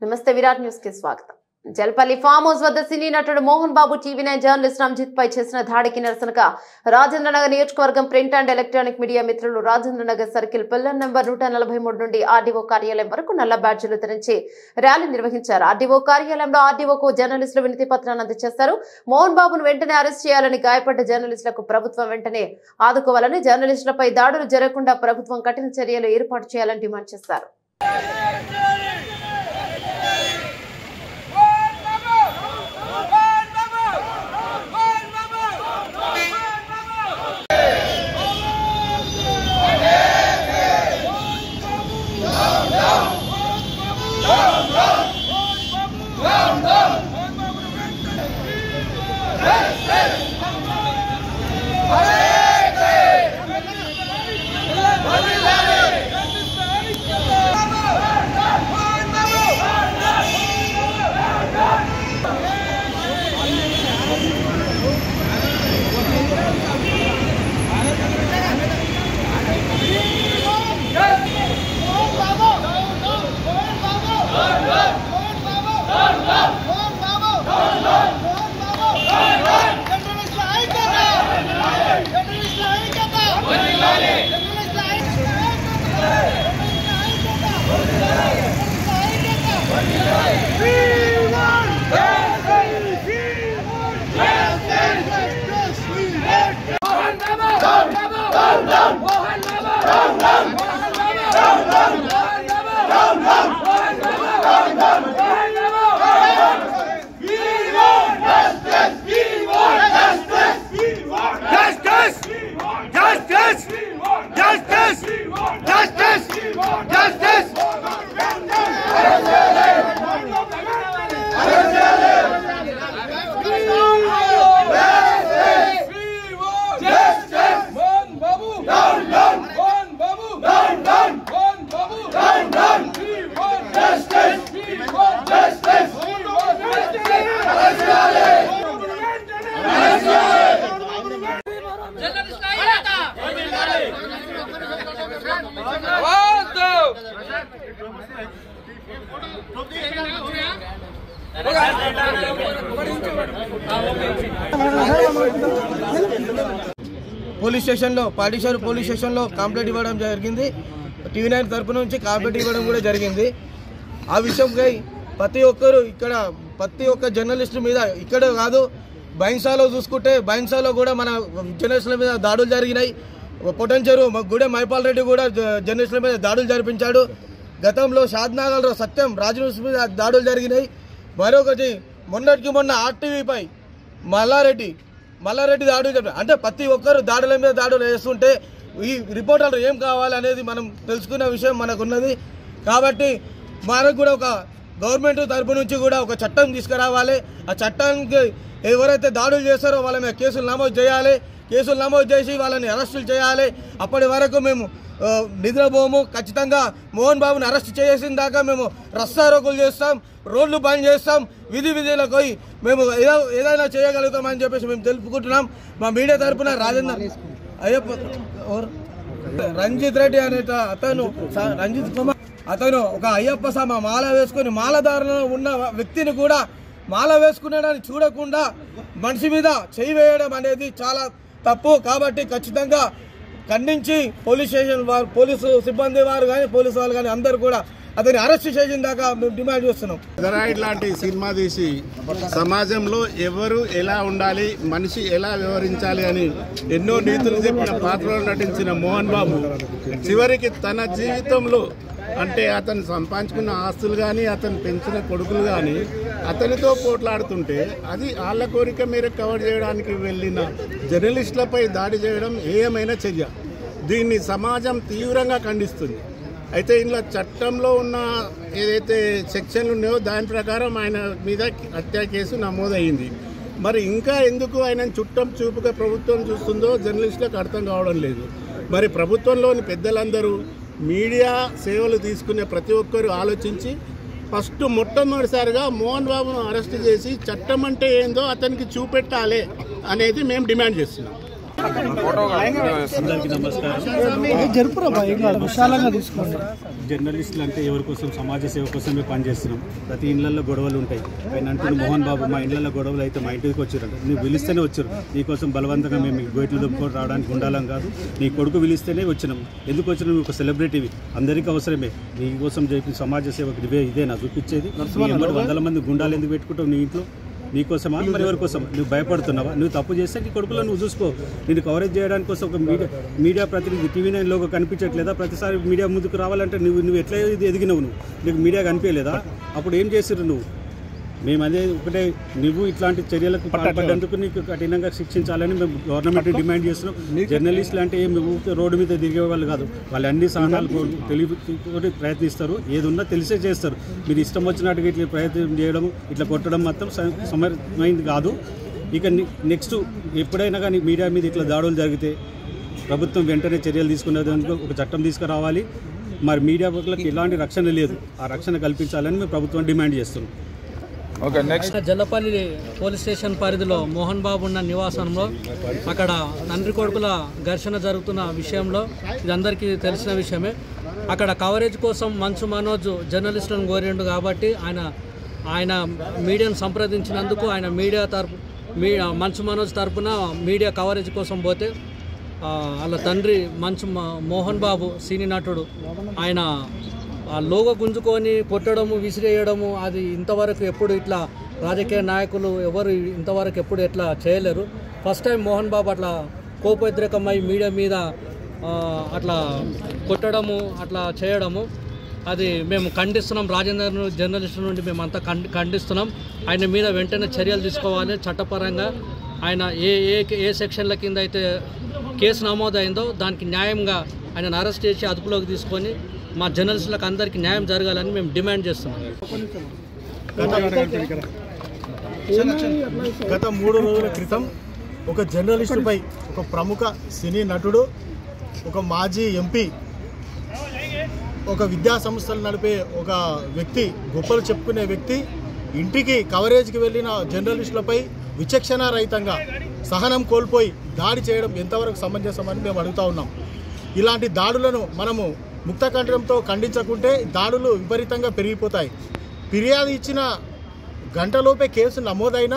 నమస్తే విరాట్ న్యూస్ కి స్వాగతం. జల్పల్లి ఫామ్ హౌస్ వద్ద సినీ నటుడు మోహన్ బాబు టీవీ9 జర్నలిస్ట్ రంజిత్ పై చేసిన దాడికి నిరసనగా రాజేంద్రనగర్ నియోజకవర్గం ప్రింట్ అండ్ ఎలక్ట్రానిక్ మీడియా మిత్రులు రాజేంద్రనగర్ సర్కిల్ పిల్లర్ నంబర్ 143 నుండి ఆర్డీఓ కార్యాలయం వరకు నల్ల బ్యాడ్జీలు ధరించి ర్యాలీ నిర్వహించారు. ఆర్డీఓ కార్యాలయంలో ఆర్డీఓకు జర్నలిస్టులు వినతి పత్రాన్ని అందజేశారు. మోహన్ బాబును వెంటనే అరెస్ట్ చేయాలని, గాయపడ్డ జర్నలిస్టులకు ప్రభుత్వం వెంటనే ఆదుకోవాలని, జర్నలిస్టులపై దాడులు జరగకుండా ప్రభుత్వం కఠిన చర్యలు ఏర్పాటు చేయాలని డిమాండ్ చేశారు. పోలీస్ స్టేషన్లో పాటిషారు పోలీస్ స్టేషన్లో కంప్లైంట్ ఇవ్వడం జరిగింది. టీవీ9 తరపు నుంచి కంప్లైంట్ ఇవ్వడం కూడా జరిగింది. ఆ విషయంపై ప్రతి ఒక్క జర్నలిస్ట్ మీద ఇక్కడ కాదు, బైన్సాలో చూసుకుంటే బైన్సాలో కూడా మన జర్నలిస్టుల మీద దాడులు జరిగినాయి. పొటెన్చరు గుడే మైపాల్ రెడ్డి కూడా జర్నలిస్టుల మీద దాడులు జరిపించాడు. గతంలో షాద్నగర్లో సత్యం రాజు మీద దాడులు జరిగినాయి. మరొకటి మొన్న ఆర్టీవీపై మల్లారెడ్డి దాడులు చెప్పారు. అంటే ప్రతి ఒక్కరు దాడుల మీద దాడులు వేస్తుంటే ఈ రిపోర్టర్లు ఏం కావాలనేది మనం తెలుసుకున్న విషయం మనకున్నది. కాబట్టి మనకు కూడా ఒక గవర్నమెంట్ తరపు నుంచి కూడా ఒక చట్టం తీసుకురావాలి. ఆ చట్టానికి ఎవరైతే దాడులు చేస్తారో వాళ్ళ మీద కేసులు నమోదు చేయాలి. కేసులు నమోదు చేసి వాళ్ళని అరెస్టులు చేయాలి. అప్పటి వరకు మేము నిద్రపోము. ఖచ్చితంగా మోహన్ బాబుని అరెస్ట్ చేసిన దాకా మేము రస్తారోకులు చేస్తాం, రోడ్లు బంద్ చేస్తాం, విధిలకు పోయి మేము ఏదైనా చేయగలుగుతామని చెప్పేసి మేము తెలుపుకుంటున్నాం. మా మీడియా తరఫున రంజిత్ రెడ్డి అనే రంజిత్ కుమార్ అతను ఒక అయ్యప్ప స్వామి మాల వేసుకుని మాలధారణలో ఉన్న వ్యక్తిని కూడా మాల వేసుకునేదాన్ని చూడకుండా మనిషి మీద చేయి వేయడం అనేది చాలా తప్పు. కాబట్టి ఖచ్చితంగా ఖండించి పోలీసు సిబ్బంది వారు కానీ పోలీసు వాళ్ళు కానీ అందరూ కూడా అతన్ని అరెస్ట్ చేసిన దాకా మేము డిమాండ్ చేస్తున్నాం. ఇలాంటి సినిమా తీసి సమాజంలో ఎవరు ఎలా ఉండాలి, మనిషి ఎలా వ్యవహరించాలి అని ఎన్నో నీతులు చెప్పిన పాత్రలో నటించిన మోహన్ బాబు చివరికి తన జీవితంలో అంటే అతను సంపాదించుకున్న ఆస్తులు కానీ అతను పెంచిన కొడుకులు కానీ అతనితో పోట్లాడుతుంటే అది వాళ్ళ కోరిక మేరకు కవర్ చేయడానికి వెళ్ళిన జర్నలిస్టులపై దాడి చేయడం ఏమైనా చర్య. దీన్ని సమాజం తీవ్రంగా ఖండిస్తుంది. అయితే ఇందులో చట్టంలో ఉన్న ఏదైతే సెక్షన్లు ఉన్నాయో దాని ప్రకారం ఆయన మీద హత్య కేసు నమోదయ్యింది. మరి ఇంకా ఎందుకు ఆయన చుట్టం చూపుగా ప్రభుత్వం చూస్తుందో జర్నలిస్టులకు అర్థం కావడం లేదు. మరి ప్రభుత్వంలోని పెద్దలందరూ మీడియా సేవలు తీసుకునే ప్రతి ఒక్కరు ఆలోచించి ఫస్ట్ మొట్టమొదటిసారిగా మోహన్ బాబును అరెస్ట్ చేసి చట్టం అంటే ఏందో అతనికి చూపెట్టాలి అనేది మేము డిమాండ్ చేస్తున్నాం. అందరికీ నమస్కారం. జర్నలిస్టులు అంటే ఎవరి కోసం, సమాజ సేవ కోసమే పనిచేస్తున్నాం. ప్రతి ఇళ్లలో గొడవలు ఉంటాయి. ఆయన అంటున్న మోహన్ బాబు మా ఇళ్లలో గొడవలు అయితే మా ఇంటికి వచ్చారంట. నువ్వు పిలిస్తేనే వచ్చారు. నీకోసం బలవంతంగా మేము గోట్లు దొప్పుకొని రావడానికి ఉండాలం కాదు. నీ కొడుకు పిలిస్తేనే వచ్చినాం. ఎందుకు వచ్చినాం? నువ్వు ఒక సెలబ్రిటీవి, అందరికీ అవసరమే. నీ కోసం చెప్పిన సమాజ సేవకు ఇదే నా చూపించేది. వందల మంది గుండాలు ఎందుకు పెట్టుకుంటావు నీ ఇంట్లో? నీకోసమా మరి ఎవరి కోసం? నువ్వు భయపడుతున్నావా? నువ్వు తప్పు చేస్తే నీ కొడుకులో నువ్వు చూసుకో. నేను కవరేజ్ చేయడానికి కోసం ఒక మీడియా ప్రతినిధి TV9 లోగో కనిపించట్లేదా? ప్రతిసారి మీడియా ముందుకు రావాలంటే నువ్వు ఎట్లా ఎదిగినవు? నీకు మీడియా కనిపించలేదా? అప్పుడు ఏం చేసిరు నువ్వు? మేము అదే ఒకటే, నువ్వు ఇట్లాంటి చర్యలకు పాల్పడ్డందుకు నీకు కఠినంగా శిక్షించాలని మేము గవర్నమెంట్ డిమాండ్ చేస్తున్నాం. జర్నలిస్టులు అంటే ఏం రోడ్డు మీద తిరిగే వాళ్ళు కాదు. వాళ్ళు అన్ని సహనాలు తెలివి ప్రయత్నిస్తారు. ఏది ఉన్నా తెలిసే చేస్తారు. మీరు ఇష్టం వచ్చినట్టుగా ఇట్లా ప్రయత్నం చేయడం, ఇట్లా కొట్టడం మాత్రం సమర్థమైంది కాదు. ఇక నెక్స్ట్ ఎప్పుడైనా కానీ మీడియా మీద ఇట్లా దాడులు జరిగితే ప్రభుత్వం వెంటనే చర్యలు తీసుకునేందుకు ఒక చట్టం తీసుకురావాలి. మరి మీడియా పట్లకి ఎలాంటి రక్షణ లేదు. ఆ రక్షణ కల్పించాలని మేము ప్రభుత్వం డిమాండ్ చేస్తున్నాం. జల్లపల్లి పోలీస్ స్టేషన్ పరిధిలో మోహన్ బాబు ఉన్న నివాసంలో అక్కడ తండ్రి కొడుకుల ఘర్షణ జరుగుతున్న విషయంలో ఇది అందరికీ తెలిసిన విషయమే. అక్కడ కవరేజ్ కోసం మంచు మనోజ్ జర్నలిస్టులను కోరిండు కాబట్టి ఆయన మీడియాను సంప్రదించినందుకు ఆయన మంచు మనోజ్ తరపున మీడియా కవరేజ్ కోసం పోతే వాళ్ళ తండ్రి మోహన్ బాబు సినీ నటుడు ఆయన ఆ లోగో గుంజుకొని కొట్టడము, విసిరేయడము అది ఇంతవరకు ఎప్పుడు ఇట్లా రాజకీయ నాయకులు ఎవరు ఇంతవరకు ఎప్పుడు ఎట్లా చేయలేరు. ఫస్ట్ టైం మోహన్ బాబు అట్లా కోపోద్రేకమై మీడియా మీద అట్లా కొట్టడము, అట్లా చేయడము అది మేము ఖండిస్తున్నాం. రాజేందర్ జర్నలిస్టు నుండి మేము అంతా ఖండిస్తున్నాం. ఆయన మీద వెంటనే చర్యలు తీసుకోవాలి. చట్టపరంగా ఆయన ఏ సెక్షన్ల కింద అయితే కేసు నమోదైందో దానికి న్యాయంగా ఆయనను అరెస్ట్ చేసి అదుపులోకి తీసుకొని మా జర్నలిస్టులకు అందరికీ న్యాయం జరగాలని మేము డిమాండ్ చేస్తున్నాం. గత 3 రోజుల క్రితం ఒక జర్నలిస్టుపై ఒక ప్రముఖ సినీ నటుడు, ఒక మాజీ MP, ఒక విద్యా సంస్థలు నడిపే ఒక వ్యక్తి, గొప్పలు చెప్పుకునే వ్యక్తి ఇంటికి కవరేజ్కి వెళ్ళిన జర్నలిస్టులపై విచక్షణారహితంగా సహనం కోల్పోయి దాడి చేయడం ఎంతవరకు సమంజసమని మేము అడుగుతూ ఉన్నాం. ఇలాంటి దాడులను మనము ముక్తకంఠంతో ఖండించకుంటే దాడులు విపరీతంగా పెరిగిపోతాయి. ఫిర్యాదు ఇచ్చిన గంటలోపే కేసు నమోదైన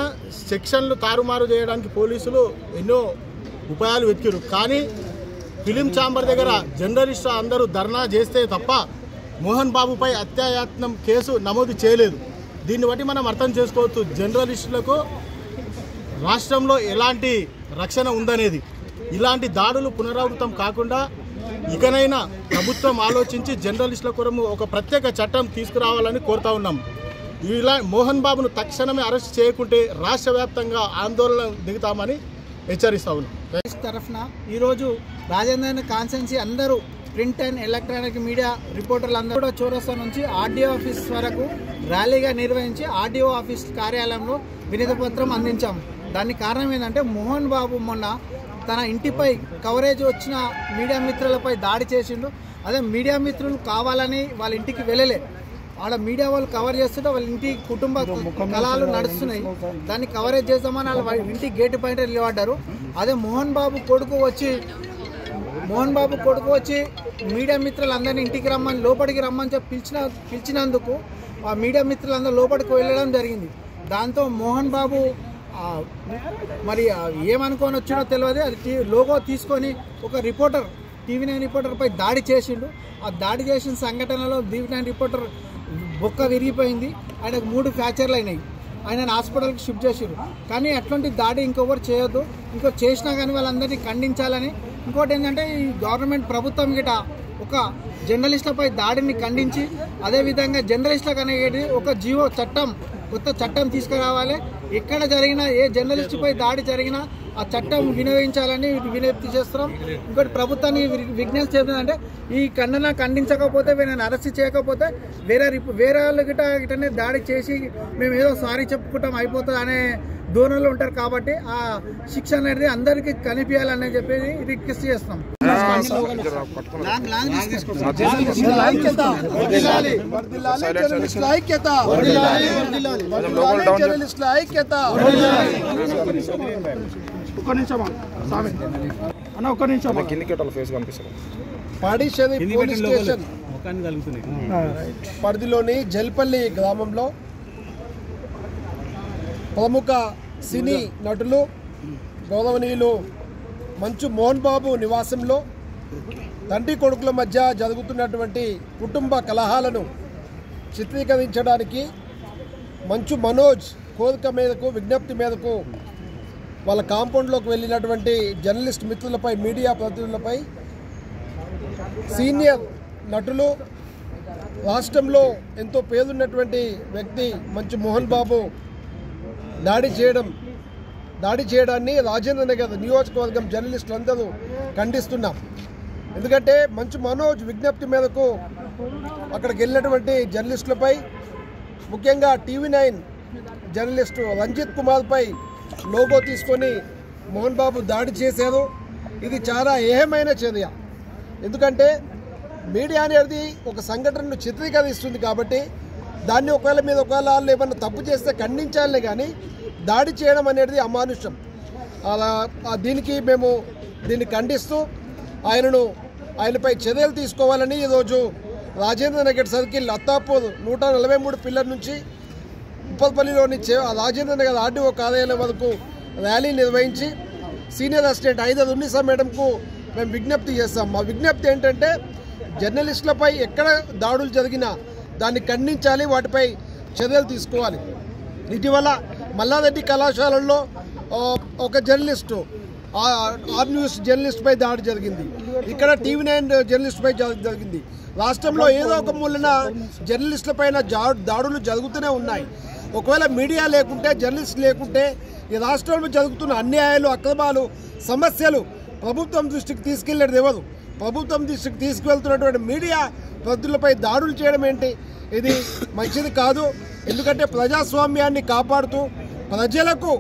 సెక్షన్లు తారుమారు చేయడానికి పోలీసులు ఎన్నో ఉపాయాలు వెతికారు. కానీ ఫిలిం ఛాంబర్ దగ్గర జర్నలిస్టు అందరూ ధర్నా చేస్తే తప్ప మోహన్ బాబుపై హత్యాయత్నం కేసు నమోదు చేయలేదు. దీన్ని బట్టి మనం అర్థం చేసుకోవచ్చు జర్నలిస్టులకు రాష్ట్రంలో ఎలాంటి రక్షణ ఉందనేది. ఇలాంటి దాడులు పునరావృతం కాకుండా ఇకనైనా ప్రభుత్వం ఆలోచించి జర్నలిస్టుల కొరకు ఒక ప్రత్యేక చట్టం తీసుకురావాలని కోరుతా ఉన్నాం. ఇలా మోహన్ బాబును తక్షణమే అరెస్ట్ చేయకుంటే రాష్ట్ర వ్యాప్తంగా ఆందోళన దిగుతామని హెచ్చరిస్తా ఉన్నాం. తరఫున ఈరోజు రాజేంద్ర కాన్స్టిట్యున్సీ అందరూ ప్రింట్ అండ్ ఎలక్ట్రానిక్ మీడియా రిపోర్టర్లు అందరూ కూడా చౌరస్తా నుంచి RDO ఆఫీస్ వరకు ర్యాలీగా నిర్వహించి RDO ఆఫీస్ కార్యాలయంలో వినతి పత్రం అందించాం. దానికి కారణం ఏంటంటే మోహన్ బాబు మొన్న తన ఇంటిపై కవరేజ్ వచ్చిన మీడియా మిత్రులపై దాడి చేసిండు. అదే మీడియా మిత్రులు కావాలని వాళ్ళ ఇంటికి వెళ్ళలే, వాళ్ళ మీడియా వాళ్ళు కవర్ చేస్తుంటే వాళ్ళ ఇంటి కుటుంబ కళాలు నడుస్తున్నాయి. దాన్ని కవరేజ్ చేద్దామని వాళ్ళ ఇంటి గేటు బయట నిలబడ్డారు. అదే మోహన్ బాబు కొడుకు వచ్చి మీడియా మిత్రులందరినీ ఇంటికి రమ్మని లోపలికి రమ్మని చెప్పి పిలిచినందుకు ఆ మీడియా మిత్రులందరూ లోపలికి వెళ్ళడం జరిగింది. దాంతో మోహన్ బాబు మరి ఏమనుకొని వచ్చినో తెలియదు, అది లోగో తీసుకొని ఒక రిపోర్టర్ TV9 రిపోర్టర్పై దాడి చేసిండు. ఆ దాడి చేసిన సంఘటనలో TV9 రిపోర్టర్ బొక్క విరిగిపోయింది. ఆయనకు 3 ఫ్రాక్చర్లు అయినాయి. ఆయనను హాస్పిటల్కి షిఫ్ట్ చేసారు. కానీ అట్లాంటి దాడి ఇంకొకరు చేయొద్దు, చేసినా కానీ వాళ్ళందరినీ ఖండించాలని. ఇంకోటి ఏంటంటే ఈ గవర్నమెంట్ ప్రభుత్వం గిట ఒక జర్నలిస్టులపై దాడిని ఖండించి అదేవిధంగా జర్నలిస్టులకు అనేది ఒక కొత్త చట్టం తీసుకురావాలి. ఎక్కడ జరిగినా ఏ జర్నలిస్టుపై దాడి జరిగినా ఆ చట్టం వినియోగించాలని విజ్ఞప్తి చేస్తున్నాం. ఇంకోటి ప్రభుత్వాన్ని విజ్ఞప్తి చేస్తుందంటే ఈ ఖండించకపోతే వీళ్ళని అరెస్ట్ చేయకపోతే వేరే వాళ్ళు గిటనే దాడి చేసి మేము ఏదో సారీ చెప్పుకుంటాం అయిపోతుంది అనే ధోరణిలో ఉంటారు. కాబట్టి ఆ శిక్ష అనేది అందరికీ కనిపించాలని చెప్పేసి రిక్వెస్ట్ చేస్తాం. ఐక్యత పాడిషేది పోలీస్ స్టేషన్ పరిధిలోని జల్పల్లి గ్రామంలో ప్రముఖ సినీ నటులు గౌరవనీయులు మంచు మోహన్ బాబు నివాసంలో తండ్రి కొడుకుల మధ్య జరుగుతున్నటువంటి కుటుంబ కలహాలను చిత్రీకరించడానికి మంచు మనోజ్ కోరిక మేరకు విజ్ఞప్తి మేరకు వాళ్ళ కాంపౌండ్లోకి వెళ్ళినటువంటి జర్నలిస్ట్ మిత్రులపై మీడియా ప్రతినిధులపై సీనియర్ నటులు రాష్ట్రంలో ఎంతో పేరున్నటువంటి వ్యక్తి మంచు మోహన్ బాబు దాడి చేయడాన్ని రాజేంద్ర నగర్ నియోజకవర్గం జర్నలిస్టులు అందరూ ఖండిస్తున్నాం. ఎందుకంటే మంచు మనోజ్ విజ్ఞప్తి మేరకు అక్కడికి వెళ్ళినటువంటి జర్నలిస్టులపై ముఖ్యంగా TV9 జర్నలిస్టు రంజిత్ కుమార్పై లోగో తీసుకొని మోహన్ బాబు దాడి చేశారు. ఇది చాలా ఏహమైన చర్య. ఎందుకంటే మీడియా అనేది ఒక సంఘటనను చిత్రీకరిస్తుంది కాబట్టి దాన్ని ఒకవేళ వాళ్ళు ఏమన్నా తప్పు చేస్తే ఖండించాలే కానీ దాడి చేయడం అనేది అమానుషం. దీన్ని ఖండిస్తూ ఆయనపై చర్యలు తీసుకోవాలని ఈరోజు రాజేంద్ర నగర్ సర్కిల్ అత్తాపూర్ 143 పిల్లర్ నుంచి ఉప్పల్పల్లిలోని రాజేంద్ర నగర్ RDO కార్యాలయం వరకు ర్యాలీ నిర్వహించి సీనియర్ అసిస్టెంట్ ఐదర్ ఉన్నిసా మేడంకు మేము విజ్ఞప్తి చేస్తాం. మా విజ్ఞప్తి ఏంటంటే జర్నలిస్టులపై ఎక్కడ దాడులు జరిగినా దాన్ని ఖండించాలి, వాటిపై చర్యలు తీసుకోవాలి. ఇటీవల మల్లారెడ్డి కళాశాలల్లో ఒక జర్నలిస్టు ఆర్ న్యూస్ జర్నలిస్ట్పై దాడి జరిగింది. ఇక్కడ TV9 జర్నలిస్ట్పై జరిగింది. రాష్ట్రంలో ఏదో ఒక మూలన జర్నలిస్టులపైన దాడులు జరుగుతూనే ఉన్నాయి. ఒకవేళ మీడియా లేకుంటే, జర్నలిస్ట్ లేకుంటే ఈ రాష్ట్రంలో జరుగుతున్న అన్యాయాలు, అక్రమాలు, సమస్యలు ప్రభుత్వం దృష్టికి తీసుకెళ్లేది ఎవరు? ప్రభుత్వం దృష్టికి తీసుకువెళ్తున్నటువంటి మీడియా ప్రతినిధులపై దాడులు చేయడం ఏంటి? ఇది మంచిది కాదు. ఎందుకంటే ప్రజాస్వామ్యాన్ని కాపాడుతూ ప్రజలకు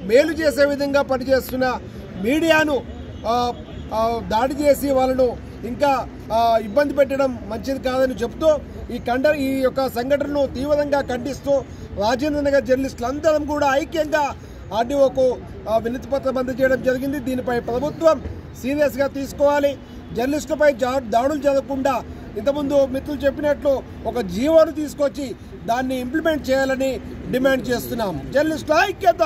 మేలు చేసే విధంగా పనిచేస్తున్న మీడియాను దాడి చేసి వాళ్ళను ఇంకా ఇబ్బంది పెట్టడం మంచిది కాదని చెప్తూ ఈ యొక్క సంఘటనను తీవ్రంగా ఖండిస్తూ రాజేంద్ర నగర్ జర్నలిస్టులందరం కూడా ఐక్యంగా RDOకు వినతి పత్రం అందజేయడం జరిగింది. దీనిపై ప్రభుత్వం సీరియస్గా తీసుకోవాలి. జర్నలిస్టులపై దాడులు జరగకుండా ఇంతకుముందు మిత్రులు చెప్పినట్లు ఒక జీవోను తీసుకొచ్చి దాన్ని ఇంప్లిమెంట్ చేయాలని డిమాండ్ చేస్తున్నాం. జర్నలిస్టుల ఐక్యత.